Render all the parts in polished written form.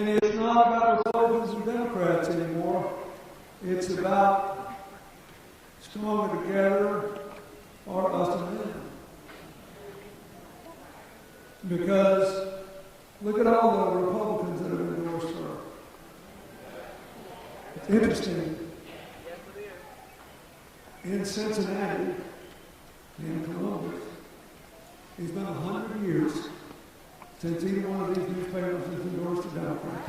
And it's not about Republicans and Democrats anymore. It's about stronger together or us and them. Because look at all the Republicans that have endorsed her. It's interesting. In Cincinnati, in Columbus, it's been 100 years since either one of these newspapers has endorsed a Democrat.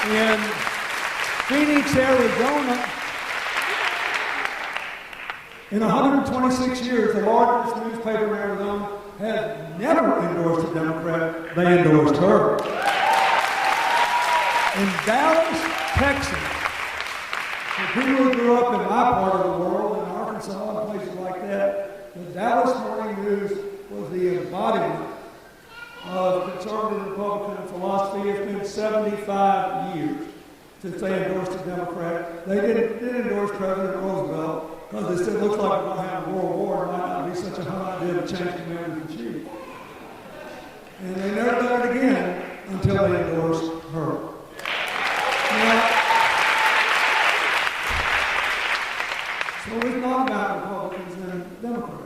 In Phoenix, Arizona, in 126 years, the largest newspaper in Arizona has never endorsed a Democrat. They endorsed her. In Dallas, Texas, for people who grew up in my part of the world, in Arkansas and places like that, the Dallas Morning News was the embodiment of conservative Republican philosophy. It's been 75 years since they endorsed a Democrat. They didn't endorse President Roosevelt because they said it looks like we're going to have a world war. It might not be such a hard idea to change commander-in-chief. And they never done it again until they endorsed her. Now, so it's not about Republicans and Democrats.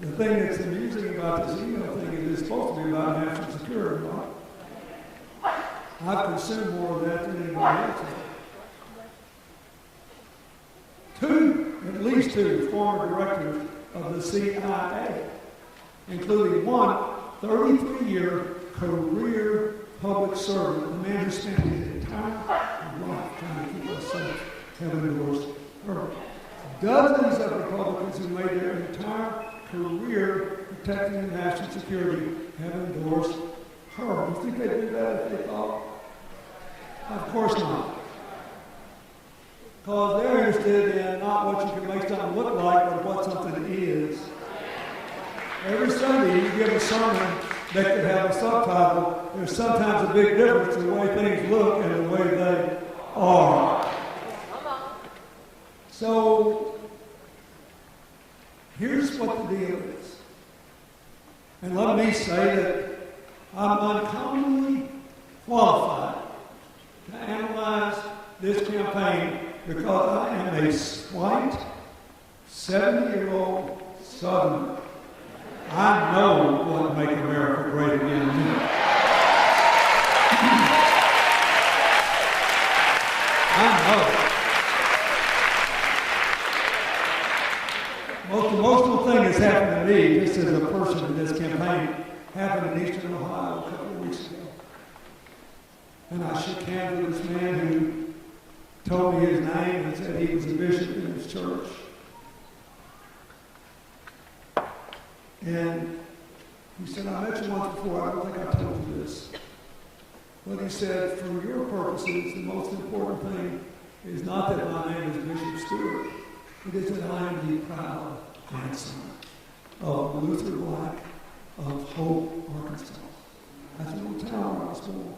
The thing that's amusing about this email thing is it's supposed to be about national security, right? I've consumed more of that than anybody else has. At least two former directors of the CIA, including one 33-year career public servant, a man who spent his entire life trying to keep us safe, have endorsed her. Dozens of Republicans who made their entire career protecting national security have endorsed her. Do you think they'd do that if they thought? Of course not. Because they're interested in not what you can make something look like, but what something is. Every Sunday you give a sermon that could have a subtitle. There's sometimes a big difference in the way things look and the way they are. So, here's what the deal is. And let me say that I'm uncommonly qualified to analyze this campaign because I am a white, 70-year-old Southerner. I know what make America great again. I know. Most emotional thing that's happened to me, just as a person in this campaign, happened in Eastern Ohio a couple of weeks ago. And I shook hands with this man who told me his name and said he was a bishop in his church. And he said, I met you once before, I don't think I told you this. But he said, for your purposes, the most important thing is not that my name is Bishop Stewart. It is that I am the proud grandson of Luther Black of Hope, Arkansas. That's a little town where I was born.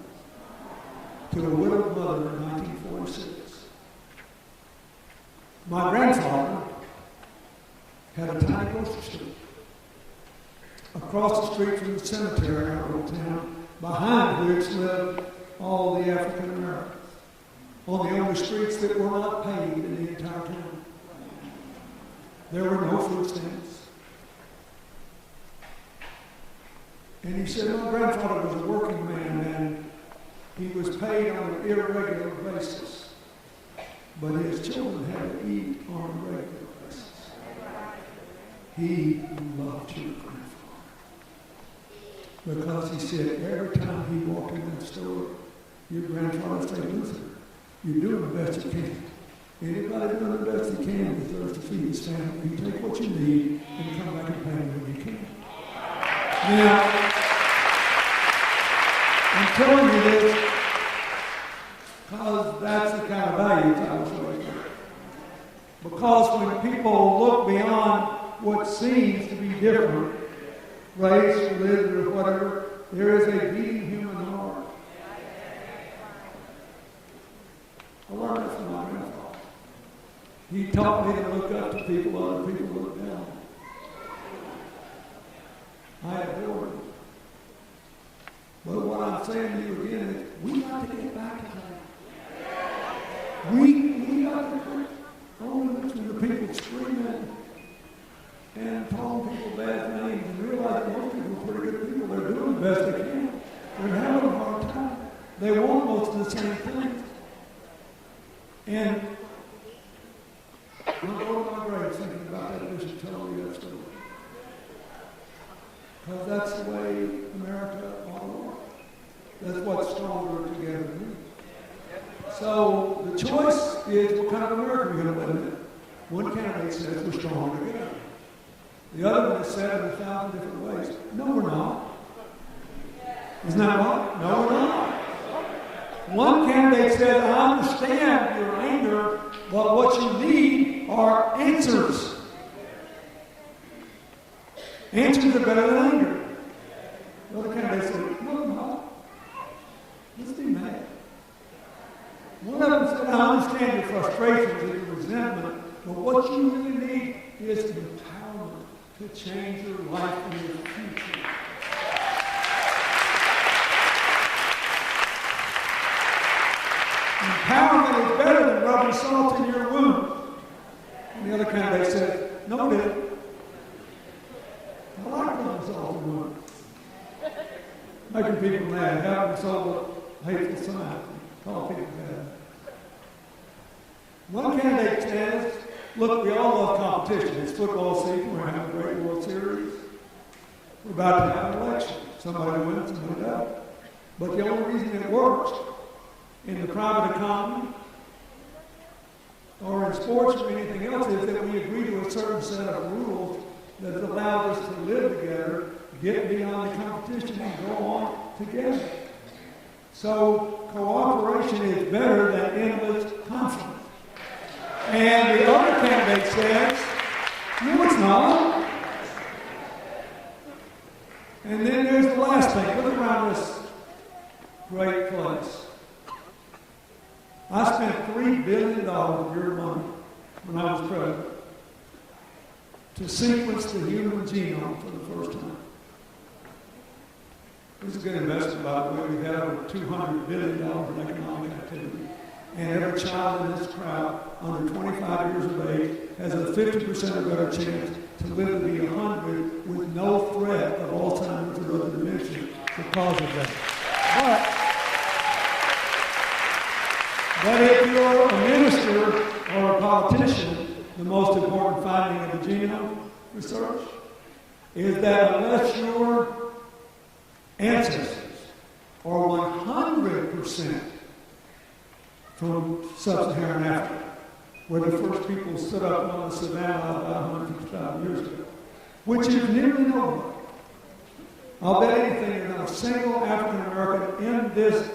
To a widowed mother in 1946. My grandfather had a tiny grocery store across the street from the cemetery in our little town, behind which lived all the African Americans, on the only streets that were not paved in the entire town. There were no food stamps. And he said, my grandfather was a working man, and he was paid on an irregular basis. But his children had to eat on a regular basis. He loved your grandfather. Because he said every time he walked in that store, your grandfather said, Luther, you're doing the best you can. Anybody doing the best he can deserves to feed his family. You take what you need and come back and pay him when you can. Now, I'm telling you this because that's the kind of values I was raised with. Because when people look beyond what seems to be different, race, religion, or whatever, there is a beating human heart. I learned that from my grandfather. He taught me to look up to people other people look down. I adored him. But what I'm saying to you again is, we got to get back to that. We got to quit only listening to people screaming and calling people bad names and realize that most people are pretty good people. They're doing the best they can. They're having a hard time. They want most of the same things. And I'm going to my grave thinking about that bishop telling me that story. Because that's the way America ought to work. That's what's stronger together means. So the choice is, what kind of America we're going to live in. One candidate says we're stronger together. The other one has said in 1,000 different ways, no, we're not. Isn't that right? No, we're not. One candidate said, I understand your anger, but what you need are answers. Answers are better than anger. The other candidate said, no, we're not. Let's be mad. One of them said, I understand your frustrations and your resentment, but what you really need is empowerment to change your life and your future. Empowerment is better than rubbing salt in your wound. And the other candidate said, no, it isn't. I like rubbing salt in wounds. Making people mad, having sold a hateful sign, call people bad. One candidate says, look, we all love competition. It's football season. We're having a great World Series. We're about to have an election. Somebody wins, somebody doesn't. But the only reason it works in the private economy or in sports or anything else is that we agree to a certain set of rules that allows us to live together, get beyond the competition, and go on together. So cooperation is better than endless conflict. And the other candidate says, no, it's not. And then there's the last thing. Look around this great place. I spent $3 billion of your money when I was president to sequence the human genome for the first time. It was a good investment, by the way. We've had over $200 billion in economic activity. And every child in this crowd under 25 years of age has a 50% or better chance to live to be 100 with no threat of Alzheimer's or other dementia because of that. But if you're a minister or a politician, the most important finding of the genome research is that unless your ancestors are 100% from sub-Saharan Africa, where the first people stood up on the savannah about 150,000 years ago, which is nearly nobody. I'll bet anything there's not a single African American in this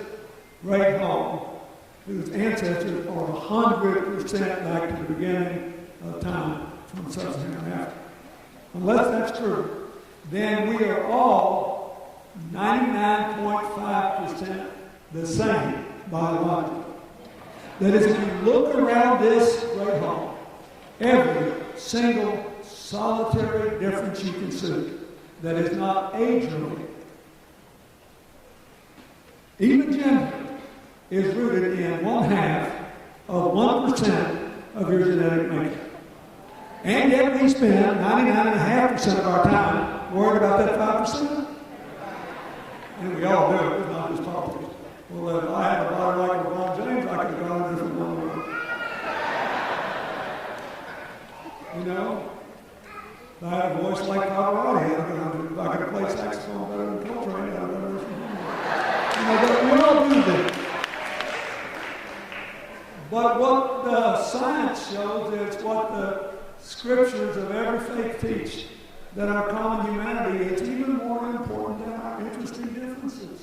great hall whose ancestors are 100% back to the beginning of time from sub-Saharan Africa. Unless that's true, then we are all 99.5% the same biologically. That is, if you look around this great hall, every single solitary difference you can see that is not age-related, even gender, is rooted in 1/2 of 1% of your genetic makeup. And yet we spend 99.5% of our time worried about that 5%. And we all do it, it's not just politics. Well, if I had a body like LeBron James, I could have gone a different one. You know? If I had a voice like Pavarotti, if I could play saxophone better than Coltrane, I'd have never seen him. You know, but we all do this. But what the science shows is what the scriptures of every faith teach, that our common humanity is even more important than our interesting differences.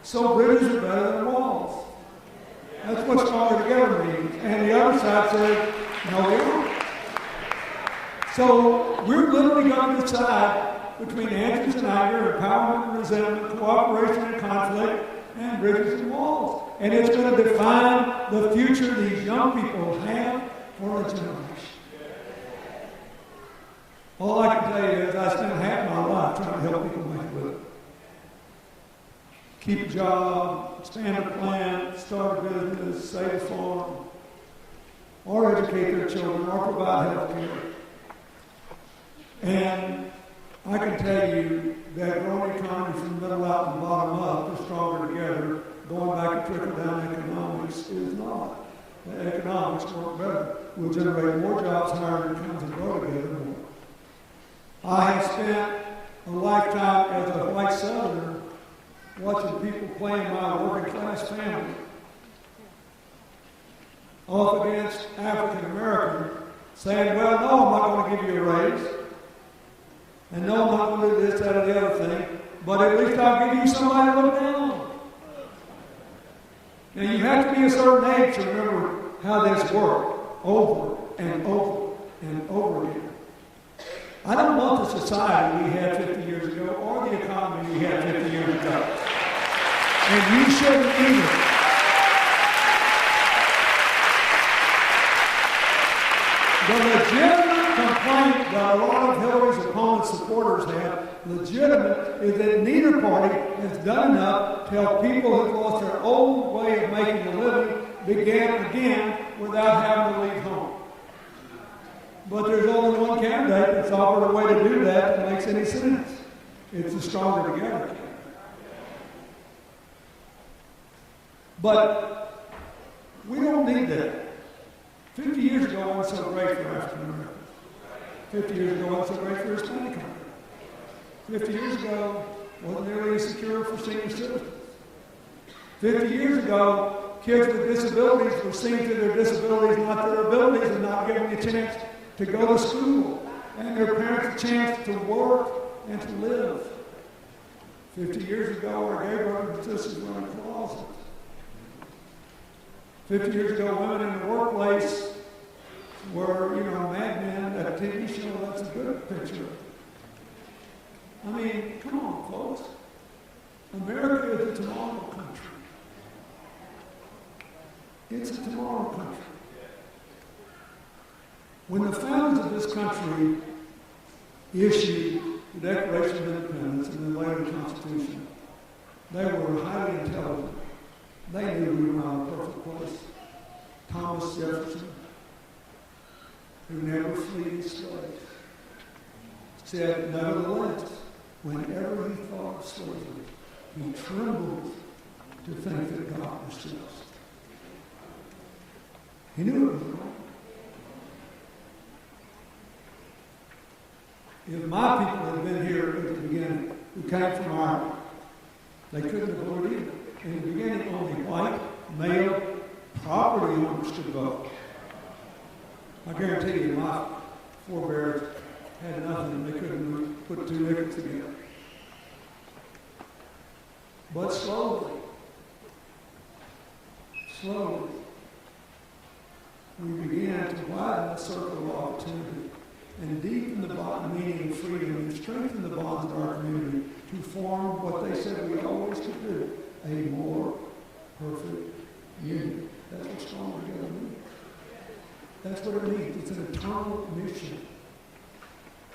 So bridges are better than walls. That's what stronger together means. And the other side said, no, they aren't. So we're literally going to decide between answers and anger, empowerment and resentment, cooperation and conflict, and bridges and walls. And it's going to define the future these young people have for a generation. All I can tell you is I spent half my life trying to help people make it. keep a job, expand a plant, start a business, save a farm, or educate their children, or provide health care. And I can tell you that growing economy from the middle out and bottom up is stronger together. Going back to trickle-down economics is not. The economics work better. We'll generate more jobs, higher incomes, and grow together more. I have spent a lifetime as a white Southerner watching people play in my working-class family off against African American, saying, well, no, I'm not going to give you a raise. And no, I'm not going to do this, that, or the other thing. But at least I'll give you somebody to look down on. Now, you have to be a certain age to remember how this worked over and over and over again. I don't want the society we had 50 years ago or the economy we had 50 years ago. And you shouldn't either. The legitimate complaint that a lot of Hillary's opponents' supporters have, legitimate, is that neither party has done enough to help people who've lost their old way of making a living begin again without having to leave home. But there's only one candidate that's offered a way to do that that makes any sense. It's the Stronger Together candidate. But we don't need that. 50 years ago wasn't so great for African Americans. 50 years ago wasn't so great for Hispanic Americans. 50 years ago wasn't nearly as secure for senior citizens. 50 years ago, kids with disabilities were seen through their disabilities, not their abilities, and not given the chance to go to school, and their parents a chance to work and to live. 50 years ago, our gay brothers and sisters were in closets. 50 years ago, women in the workplace were, Mad Men, that TV show, that's a good picture. I mean, come on, folks. America is a tomorrow country. It's a tomorrow country. When the founders of this country issued the Declaration of Independence and the later Constitution, they were highly intelligent. They knew we were not a perfect place. Thomas Jefferson, who never freed his slaves, said, nevertheless, whenever he thought of slavery, he trembled to think that God was just. He knew it was wrong. If my people had been here at the beginning, who came from Ireland, they couldn't have voted either. In the beginning, only white, male, property owners could vote. I guarantee you, my forebears had nothing. They couldn't put two nickels together. But slowly, we began to widen the circle of opportunity and deepen the meaning of freedom and strengthen the bonds of our community to form what they said we always could do, a more perfect union. That's what Stronger Together means. That's what it means. It's an eternal mission.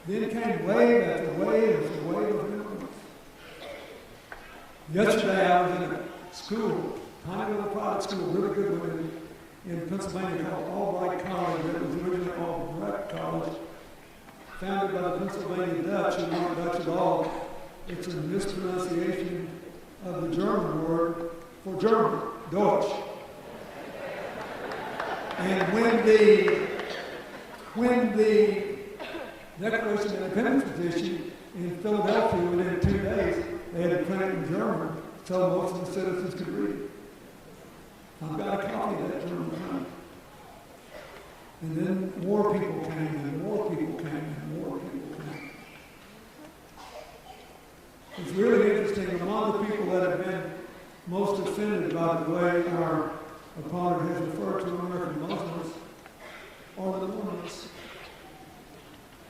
Then came wave after wave after wave of immigrants. Yesterday I was in a school, tiny little private school, really good one in Pennsylvania called Albright College. It was originally called Brett College, founded by the Pennsylvania Dutch, who weren't Dutch at all. It's a mispronunciation of the German word for German, Deutsch. And when the Declaration of Independence was issued in Philadelphia, within 2 days, they had to print it in German so most of the citizens could read it. I've got a copy of that German print. And then more people came, and more people came, and more people came. It's really interesting. Among the people that have been most offended by the way our opponent has referred to American Muslims are the Mormons.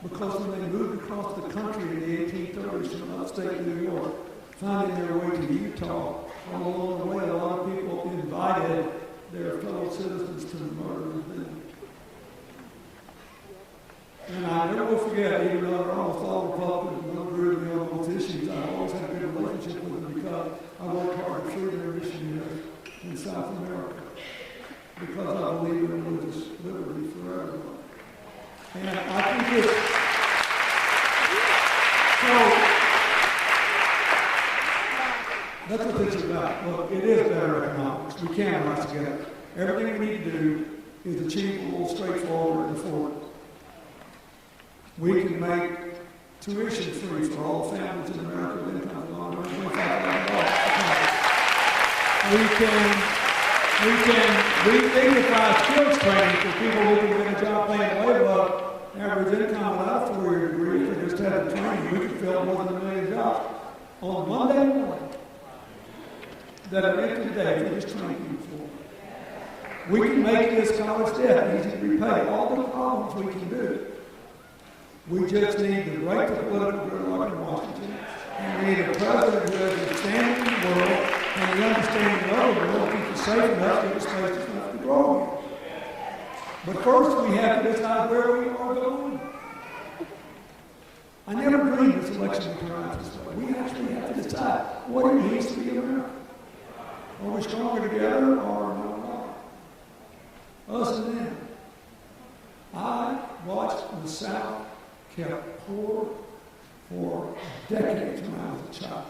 Because when they moved across the country in the 1830s from upstate New York, finding their way to Utah, all along the way, a lot of people invited their fellow citizens to murder them. And I never will forget, even though they're almost all Republicans and agree with me on most issues, I always had a good relationship with them because I worked hard South America because I believe in religious liberty for everyone. And I think it's so that's what this is about. Look, it is better economics. We can rise together. Everything we need to do is achievable, straightforward, and affordable. We can make tuition free for all families in America with incomes of under $25,000. We can redignify skills training for people who can get a job paying way above average income without a 4-year degree. If they just had the training, we could fill more than 1 million jobs on Monday morning that are empty today if we just train people for. We can make this college debt easy to repay. All the problems we can do. We just need to break the political gridlock in Washington, and we need a president who has a standing in the world and the understanding of the world, keep us safe enough, give us space enough to grow in. But first, we have to decide where we are going. I never dreamed this election would turn out this way. We actually have to decide what it means to be American. Are we stronger together or not? Us and them. I watched the South kept poor for decades when I was a child.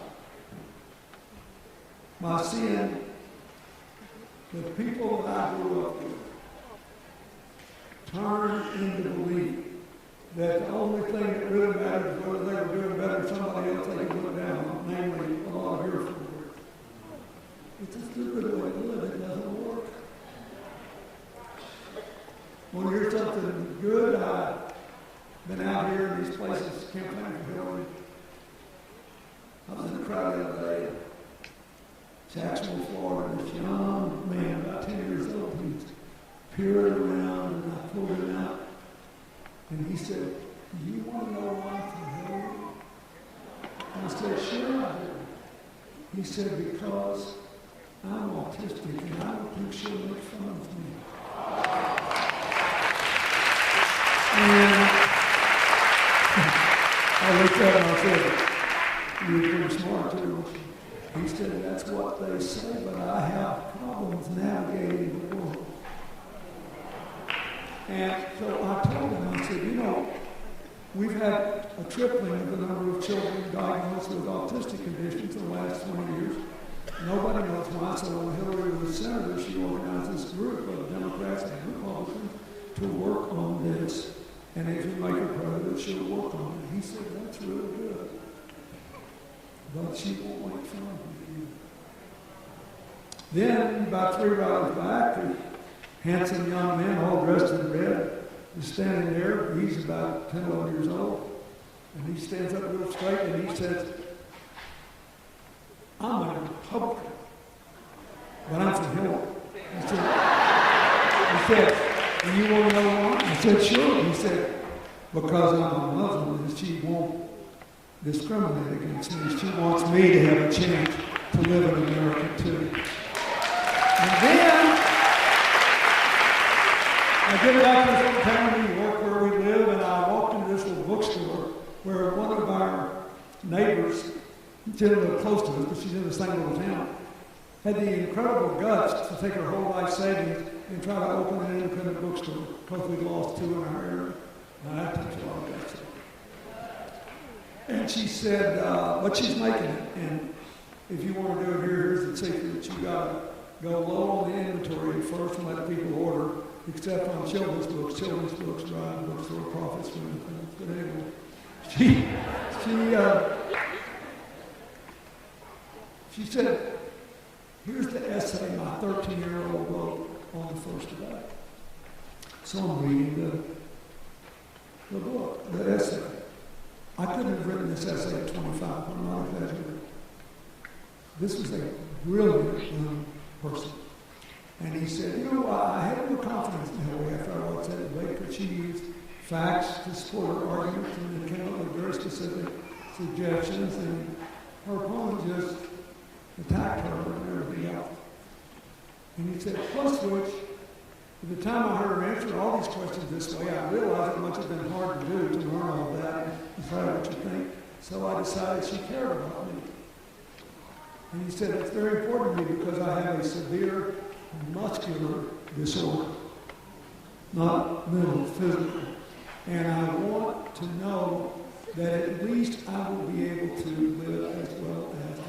By seeing the people that I grew up with turn into belief that the only thing that really mattered is whether they were doing better than somebody else they could look down on, namely a lot of your food. It's a stupid way to live. It doesn't work. When you hear something good, I've been out here in these places campaigning for Hillary. I was in the crowd the other day. Jacksonville, Florida, this young man, about 10 years old, he's peering around, and I pulled him out, and he said, "Do you want to know why for Hillary?" And I said, "Sure I do." He said, "Because I'm autistic, and I don't think she'll make fun of me." And I looked at him and I said, "You're pretty smart, too." He said, "That's what they say, but I have problems navigating the world." And so I told him, I said, "You know, we've had a tripling of the number of children diagnosed with autistic conditions in the last 20 years. Nobody knows why, so when Hillary was senator, she organized this group of Democrats and Republicans to work on this. And if you make her president, she'll work on it." He said, "That's really good. But she won't make fun of you." Then, about 3 hours back, a handsome young man, all dressed in red, is standing there. He's about 10, 11 years old. And he stands up real straight and he says, "I'm a Republican, but I'm for Hillary." He said, "And you want to know why?" I said, "Sure." He said, "Because I'm a Muslim and she won't discriminate against me. She wants me to have a chance to live in America too." And then I get back to this little town in New York where we live, and I walked into this little bookstore where one of our neighbors, she's a little close to us, but she's in the same little town, had the incredible guts to take her whole life savings and try to open an independent bookstore because we lost 2 in our area. Now that takes a lot of guts. And she said, but she's making it. And if you want to do it here, here's the secret. You got to go low on the inventory first and let people order, except on children's books. Children's books drive bookstore profits for independence. But anyway, she said, "Here's the essay my 13-year-old wrote on the first debate." So I'm reading the book, the essay. I couldn't have written this essay at 25. I'm not exaggerating. This was a brilliant young person. And he said, "You know, I had more confidence in Hillary after I watched that debate because she used facts to support her arguments and then came up with very specific suggestions, and her opponent just attacked her and everything else." And he said, "Plus which, at the time I heard her answer all these questions this way, I realized it must have been hard to do to learn all that and decide what you think. So I decided she cared about me." And he said, "It's very important to me because I have a severe muscular disorder, not mental, physical. And I want to know that at least I will be able to live as well as I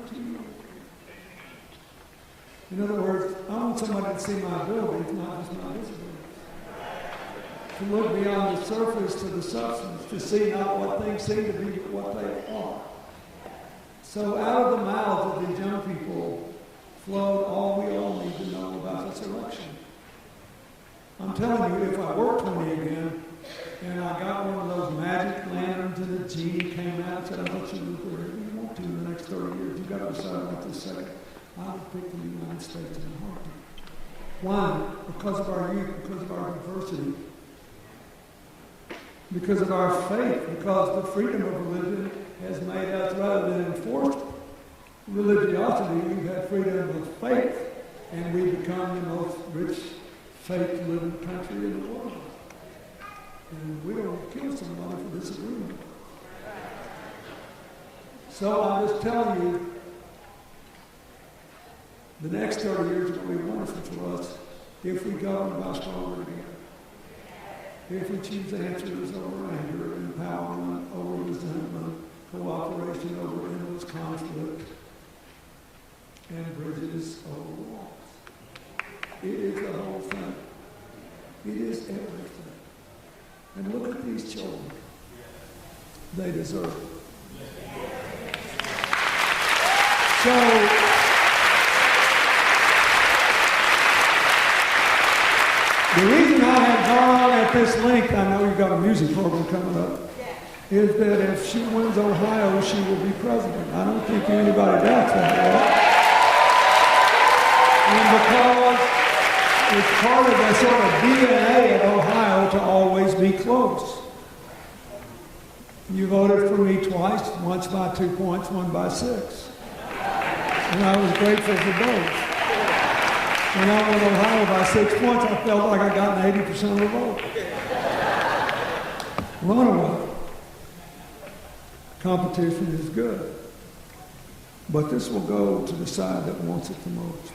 can. In other words, I want somebody to see my abilities, not just my disabilities. To look beyond the surface to the substance, to see not what things seem to be, but what they are. So out of the mouths of these young people flowed all we all need to know about this election. I'm telling you, if I were 20 again, and I got one of those magic lanterns and the genie came out and said, I'll let you live wherever you want to in the next 30 years. You've got to decide what this second. I would pick the United States in a heartbeat. Why? Because of our youth, because of our diversity, because of our faith, because the freedom of religion has made us, rather than enforced religiosity, we've had freedom of faith, and we've become the most rich, faith-living country in the world. And we don't kill somebody for disagreement. So I'm just telling you, the next 30 years are going to be wonderful for us if we govern by stronger together. If we choose answers over anger, empowerment over resentment, cooperation over endless conflict, and prejudice over walls. It is the whole thing. It is everything. And look at these children. They deserve it. So, the reason I have gone at this length, I know you've got a music program coming up, is that if she wins Ohio, she will be president. I don't think anybody doubts that, right? And because it's part of the sort of DNA of Ohio to always be close. You voted for me twice, once by 2 points, one by 6. And I was grateful for both. When I won Ohio by 6 points, I felt like I got 80% of the vote. Runaway. Competition is good. But this will go to the side that wants it the most.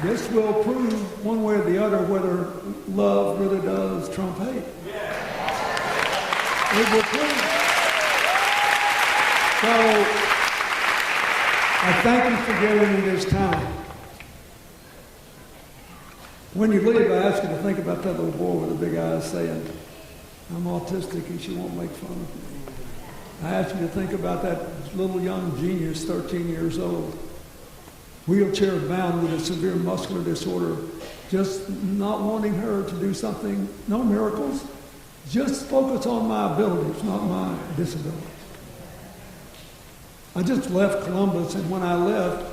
This will prove one way or the other whether love really does trump hate. It will prove. So, I thank you for giving me this time. When you leave, I ask you to think about that little boy with the big eyes saying, I'm autistic and she won't make fun of me. I ask you to think about that little young genius, 13 years old, wheelchair bound with a severe muscular disorder, just not wanting her to do something, no miracles, just focus on my abilities, not my disabilities. I just left Columbus, and when I left,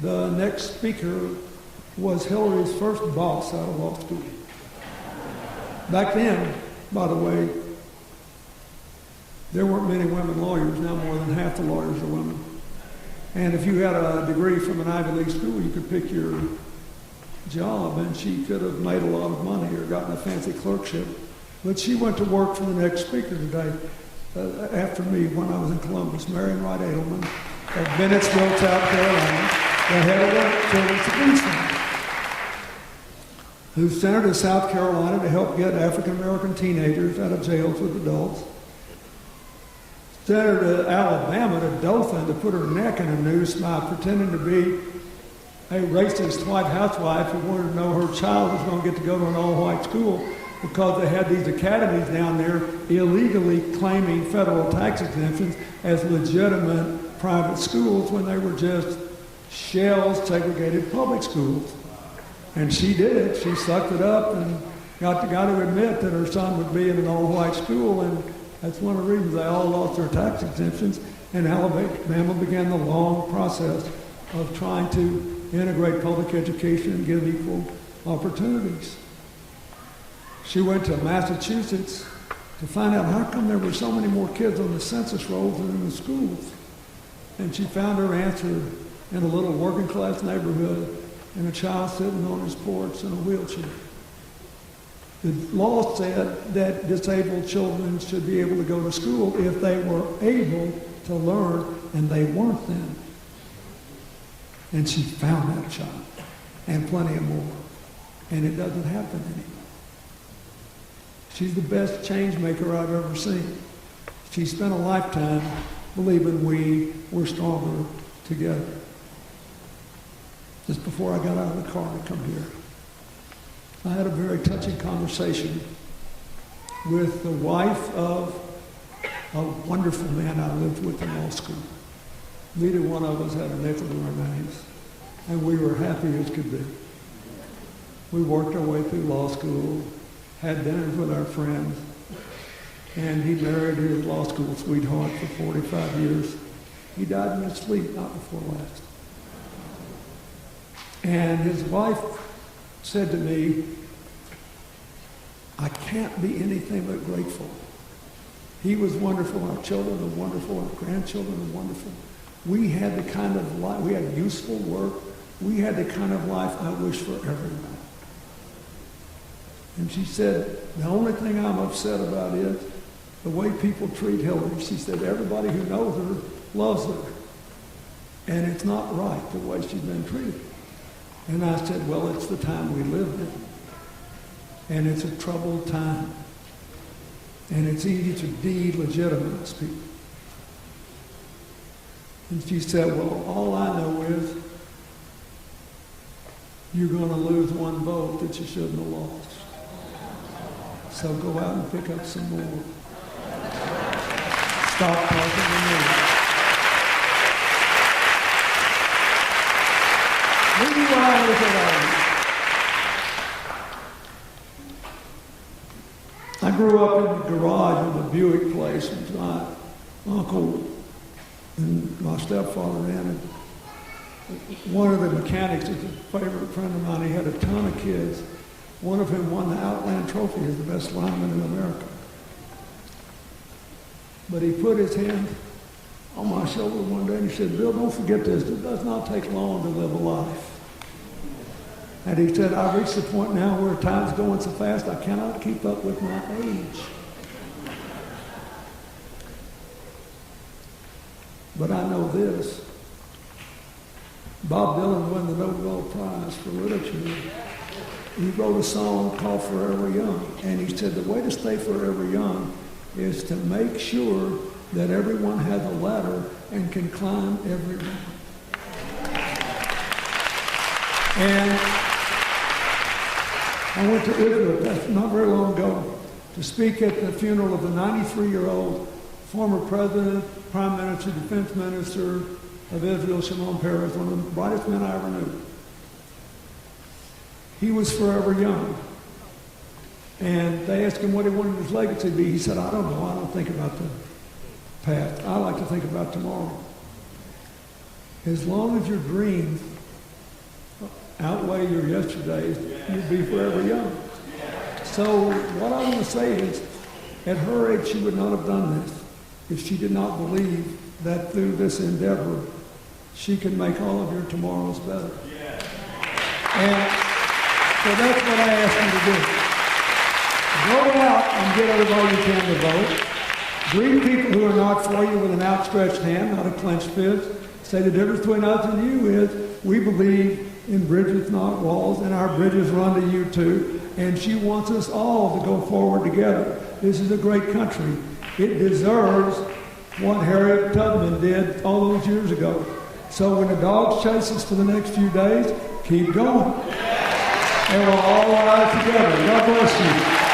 the next speaker was Hillary's first boss out of law school. Back then, by the way, there weren't many women lawyers. Now more than half the lawyers are women. And if you had a degree from an Ivy League school, you could pick your job, and she could have made a lot of money or gotten a fancy clerkship. But she went to work for the next speaker today, after me, when I was in Columbus, Marion Wright Edelman of Bennettsville, South Carolina, the head of the Children's Defense Fund, who sent her to South Carolina to help get African-American teenagers out of jails with adults. Sent her to Alabama, to Dothan, to put her neck in a noose by pretending to be a racist white housewife who wanted to know her child was going to get to go to an all-white school because they had these academies down there illegally claiming federal tax exemptions as legitimate private schools when they were just shell segregated public schools. And she did it. She sucked it up and got to admit that her son would be in an all-white school, and that's one of the reasons they all lost their tax exemptions, and Alabama began the long process of trying to integrate public education and give equal opportunities. She went to Massachusetts to find out how come there were so many more kids on the census rolls than in the schools. And she found her answer in a little working class neighborhood, and a child sitting on his porch in a wheelchair. The law said that disabled children should be able to go to school if they were able to learn, and they weren't then. And she found that child, and plenty of more. And it doesn't happen anymore. She's the best change maker I've ever seen. She spent a lifetime believing we were stronger together. Just before I got out of the car to come here, I had a very touching conversation with the wife of a wonderful man I lived with in law school. Neither one of us had a nickel in our names, and we were happy as could be. We worked our way through law school, had dinners with our friends, and he married his law school sweetheart for 45 years. He died in his sleep, not before last. And his wife said to me, I can't be anything but grateful. He was wonderful, our children were wonderful, our grandchildren were wonderful. We had the kind of life, we had useful work, we had the kind of life I wish for everyone. And she said, the only thing I'm upset about is the way people treat Hillary. She said, everybody who knows her loves her. And it's not right the way she's been treated. And I said, well, it's the time we live in. And it's a troubled time. And it's easy to delegitimize people. And she said, well, all I know is you're going to lose one vote that you shouldn't have lost. So go out and pick up some more. Stop talking to me. Maybe why I look at I grew up in the garage of the Buick place, and my uncle and my stepfather ran it. One of the mechanics is a favorite friend of mine. He had a ton of kids. One of whom won the Outland Trophy as the best lineman in America. But he put his hand on my shoulder one day and he said, Bill, don't forget this. It does not take long to live a life. And he said, I've reached the point now where time's going so fast I cannot keep up with my age. But I know this. Bob Dylan won the Nobel Prize for Literature. He wrote a song called Forever Young. And he said the way to stay forever young is to make sure that everyone has a ladder and can climb every one. And I went to Israel not very long ago to speak at the funeral of the 93-year-old former president, prime minister, defense minister of Israel, Shimon Peres, one of the brightest men I ever knew. He was forever young. And they asked him what he wanted his legacy to be. He said, I don't know. I don't think about the past. I like to think about tomorrow. As long as your dreams outweigh your yesterdays, you'll be forever young. So what I want to say is, at her age, she would not have done this if she did not believe that through this endeavor, she can make all of your tomorrows better. And so that's what I ask you to do. Go out and get everybody you can to vote. Greet people who are not for you with an outstretched hand, not a clenched fist. Say the difference between us and you is we believe in bridges, not walls, and our bridges run to you too. And she wants us all to go forward together. This is a great country. It deserves what Harriet Tubman did all those years ago. So when the dogs chase us for the next few days, keep going. And we'll all rise together. God bless you.